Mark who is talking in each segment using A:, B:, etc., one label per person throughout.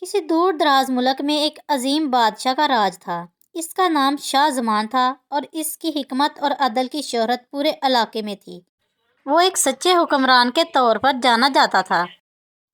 A: کسی دور دراز ملک میں ایک عظیم بادشاہ کا راج تھا۔ اس کا نام شاہ زمان تھا اور اس کی حکمت اور عدل کی شہرت پورے علاقے میں تھی۔ وہ ایک سچے حکمران کے طور پر جانا جاتا تھا۔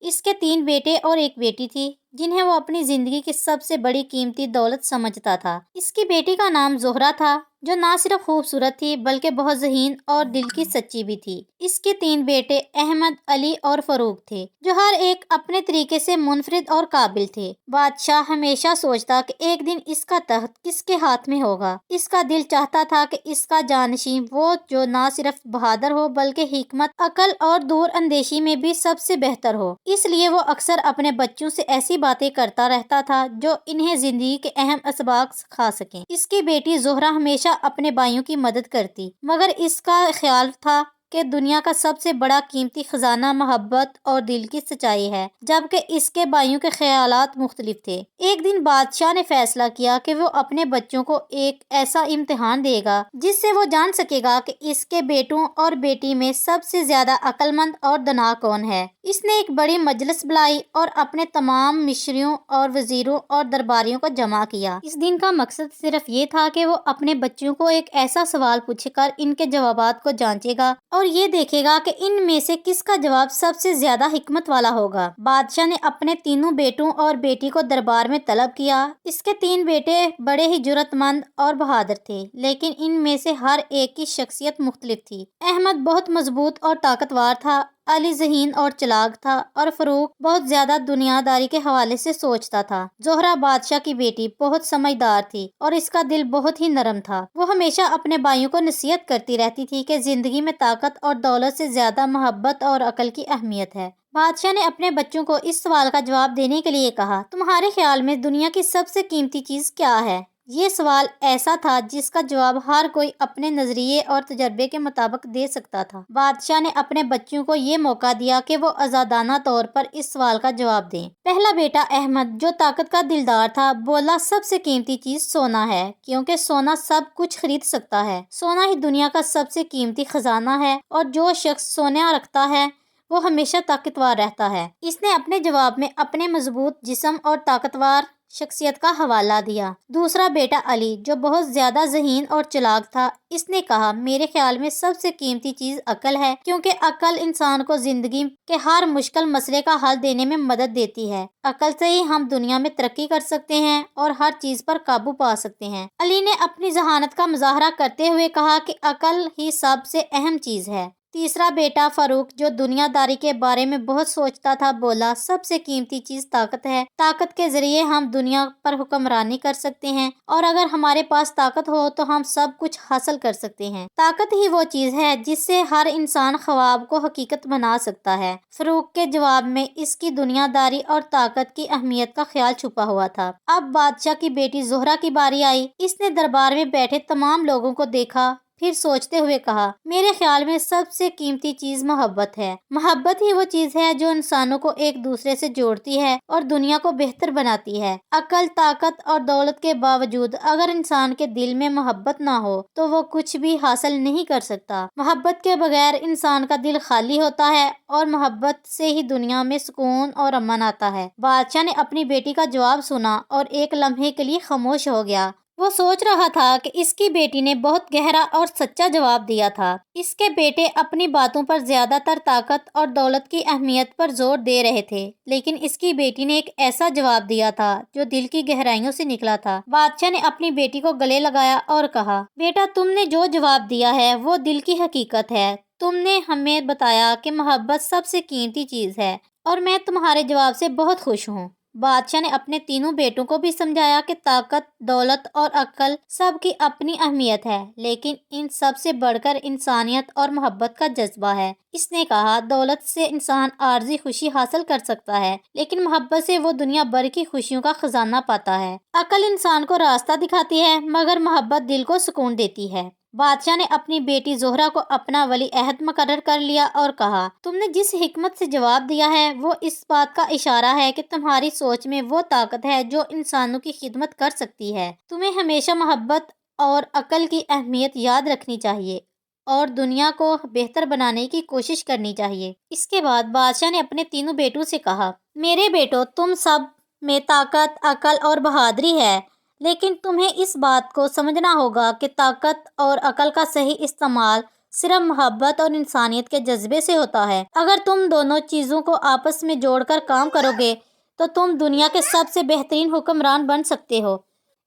A: اس کے 3 بیٹے اور ایک بیٹی تھی جنہیں وہ اپنی زندگی کی سب سے بڑی قیمتی دولت سمجھتا تھا۔ اس کی بیٹی کا نام زہرہ تھا جو نہ صرف خوبصورت تھی بلکہ بہت ذہین اور دل کی سچی بھی تھی۔ اس کے 3 بیٹے احمد، علی اور فاروق تھے جو ہر ایک اپنے طریقے سے منفرد اور قابل تھے۔ بادشاہ ہمیشہ سوچتا کہ ایک دن اس کا تخت کس کے ہاتھ میں ہوگا۔ اس کا دل چاہتا تھا کہ اس کا جانشین وہ جو نہ صرف بہادر ہو بلکہ حکمت، عقل اور دور اندیشی میں بھی سب سے بہتر ہو۔ اس لیے وہ اکثر اپنے بچوں سے ایسی باتیں کرتا رہتا تھا جو انہیں زندگی کے اہم اسباق سکھا سکیں۔ اس کی بیٹی زہرہ ہمیشہ اپنے بھائیوں کی مدد کرتی مگر اس کا خیال تھا کہ دنیا کا سب سے بڑا قیمتی خزانہ محبت اور دل کی سچائی ہے، جبکہ اس کے بھائیوں کے خیالات مختلف تھے۔ ایک دن بادشاہ نے فیصلہ کیا کہ وہ اپنے بچوں کو ایک ایسا امتحان دے گا جس سے وہ جان سکے گا کہ اس کے بیٹوں اور بیٹی میں سب سے زیادہ عقل مند اور دانا کون ہے۔ اس نے ایک بڑی مجلس بلائی اور اپنے تمام مشیروں اور وزیروں اور درباریوں کو جمع کیا۔ اس دن کا مقصد صرف یہ تھا کہ وہ اپنے بچوں کو ایک ایسا سوال پوچھ کر ان کے جوابات کو جانچے گا اور یہ دیکھے گا کہ ان میں سے کس کا جواب سب سے زیادہ حکمت والا ہوگا۔ بادشاہ نے اپنے تینوں بیٹوں اور بیٹی کو دربار میں طلب کیا۔ اس کے 3 بیٹے بڑے ہی جرأت مند اور بہادر تھے لیکن ان میں سے ہر ایک کی شخصیت مختلف تھی۔ احمد بہت مضبوط اور طاقتور تھا، علی ذہین اور چالاک تھا اور فاروق بہت زیادہ دنیاداری کے حوالے سے سوچتا تھا۔ زہرہ بادشاہ کی بیٹی بہت سمجھدار تھی اور اس کا دل بہت ہی نرم تھا۔ وہ ہمیشہ اپنے بھائیوں کو نصیحت کرتی رہتی تھی کہ زندگی میں طاقت اور دولت سے زیادہ محبت اور عقل کی اہمیت ہے۔ بادشاہ نے اپنے بچوں کو اس سوال کا جواب دینے کے لیے کہا، تمہارے خیال میں دنیا کی سب سے قیمتی چیز کیا ہے؟ یہ سوال ایسا تھا جس کا جواب ہر کوئی اپنے نظریے اور تجربے کے مطابق دے سکتا تھا۔ بادشاہ نے اپنے بچوں کو یہ موقع دیا کہ وہ آزادانہ طور پر اس سوال کا جواب دیں۔ پہلا بیٹا احمد جو طاقت کا دلدار تھا بولا، سب سے قیمتی چیز سونا ہے کیونکہ سونا سب کچھ خرید سکتا ہے۔ سونا ہی دنیا کا سب سے قیمتی خزانہ ہے اور جو شخص سونا رکھتا ہے وہ ہمیشہ طاقتور رہتا ہے۔ اس نے اپنے جواب میں اپنے مضبوط جسم اور طاقتور شخصیت کا حوالہ دیا۔ دوسرا بیٹا علی جو بہت زیادہ ذہین اور چالاک تھا، اس نے کہا، میرے خیال میں سب سے قیمتی چیز عقل ہے کیونکہ عقل انسان کو زندگی کے ہر مشکل مسئلے کا حل دینے میں مدد دیتی ہے۔ عقل سے ہی ہم دنیا میں ترقی کر سکتے ہیں اور ہر چیز پر قابو پا سکتے ہیں۔ علی نے اپنی ذہانت کا مظاہرہ کرتے ہوئے کہا کہ عقل ہی سب سے اہم چیز ہے۔ تیسرا بیٹا فاروق جو دنیا داری کے بارے میں بہت سوچتا تھا بولا، سب سے قیمتی چیز طاقت ہے۔ طاقت کے ذریعے ہم دنیا پر حکمرانی کر سکتے ہیں اور اگر ہمارے پاس طاقت ہو تو ہم سب کچھ حاصل کر سکتے ہیں۔ طاقت ہی وہ چیز ہے جس سے ہر انسان خواب کو حقیقت بنا سکتا ہے۔ فاروق کے جواب میں اس کی دنیا داری اور طاقت کی اہمیت کا خیال چھپا ہوا تھا۔ اب بادشاہ کی بیٹی زہرہ کی باری آئی۔ اس نے دربار میں بیٹھے تمام لوگوں کو دیکھا، پھر سوچتے ہوئے کہا، میرے خیال میں سب سے قیمتی چیز محبت ہے۔ محبت ہی وہ چیز ہے جو انسانوں کو ایک دوسرے سے جوڑتی ہے اور دنیا کو بہتر بناتی ہے۔ عقل، طاقت اور دولت کے باوجود اگر انسان کے دل میں محبت نہ ہو تو وہ کچھ بھی حاصل نہیں کر سکتا۔ محبت کے بغیر انسان کا دل خالی ہوتا ہے اور محبت سے ہی دنیا میں سکون اور امن آتا ہے۔ بادشاہ نے اپنی بیٹی کا جواب سنا اور ایک لمحے کے لیے خاموش ہو گیا۔ وہ سوچ رہا تھا کہ اس کی بیٹی نے بہت گہرا اور سچا جواب دیا تھا۔ اس کے بیٹے اپنی باتوں پر زیادہ تر طاقت اور دولت کی اہمیت پر زور دے رہے تھے لیکن اس کی بیٹی نے ایک ایسا جواب دیا تھا جو دل کی گہرائیوں سے نکلا تھا۔ بادشاہ نے اپنی بیٹی کو گلے لگایا اور کہا، بیٹا تم نے جو جواب دیا ہے وہ دل کی حقیقت ہے۔ تم نے ہمیں بتایا کہ محبت سب سے قیمتی چیز ہے اور میں تمہارے جواب سے بہت خوش ہوں۔ بادشاہ نے اپنے تینوں بیٹوں کو بھی سمجھایا کہ طاقت، دولت اور عقل سب کی اپنی اہمیت ہے لیکن ان سب سے بڑھ کر انسانیت اور محبت کا جذبہ ہے۔ اس نے کہا، دولت سے انسان عارضی خوشی حاصل کر سکتا ہے لیکن محبت سے وہ دنیا بھر کی خوشیوں کا خزانہ پاتا ہے۔ عقل انسان کو راستہ دکھاتی ہے مگر محبت دل کو سکون دیتی ہے۔ بادشاہ نے اپنی بیٹی زہرہ کو اپنا ولی عہد مقرر کر لیا اور کہا، تم نے جس حکمت سے جواب دیا ہے وہ اس بات کا اشارہ ہے کہ تمہاری سوچ میں وہ طاقت ہے جو انسانوں کی خدمت کر سکتی ہے۔ تمہیں ہمیشہ محبت اور عقل کی اہمیت یاد رکھنی چاہیے اور دنیا کو بہتر بنانے کی کوشش کرنی چاہیے۔ اس کے بعد بادشاہ نے اپنے تینوں بیٹوں سے کہا، میرے بیٹو، تم سب میں طاقت، عقل اور بہادری ہے، لیکن تمہیں اس بات کو سمجھنا ہوگا کہ طاقت اور عقل کا صحیح استعمال صرف محبت اور انسانیت کے جذبے سے ہوتا ہے۔ اگر تم دونوں چیزوں کو آپس میں جوڑ کر کام کرو گے تو تم دنیا کے سب سے بہترین حکمران بن سکتے ہو۔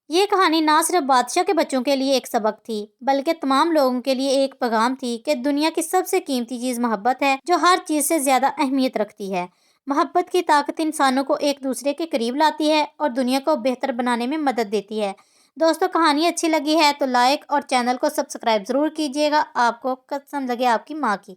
A: یہ کہانی نہ صرف بادشاہ کے بچوں کے لیے ایک سبق تھی، بلکہ تمام لوگوں کے لیے ایک پیغام تھی کہ دنیا کی سب سے قیمتی چیز محبت ہے، جو ہر چیز سے زیادہ اہمیت رکھتی ہے۔ محبت کی طاقت انسانوں کو ایک دوسرے کے قریب لاتی ہے اور دنیا کو بہتر بنانے میں مدد دیتی ہے۔ دوستو، کہانی اچھی لگی ہے تو لائک اور چینل کو سبسکرائب ضرور کیجیے گا۔ آپ کو قسم لگے آپ کی ماں کی۔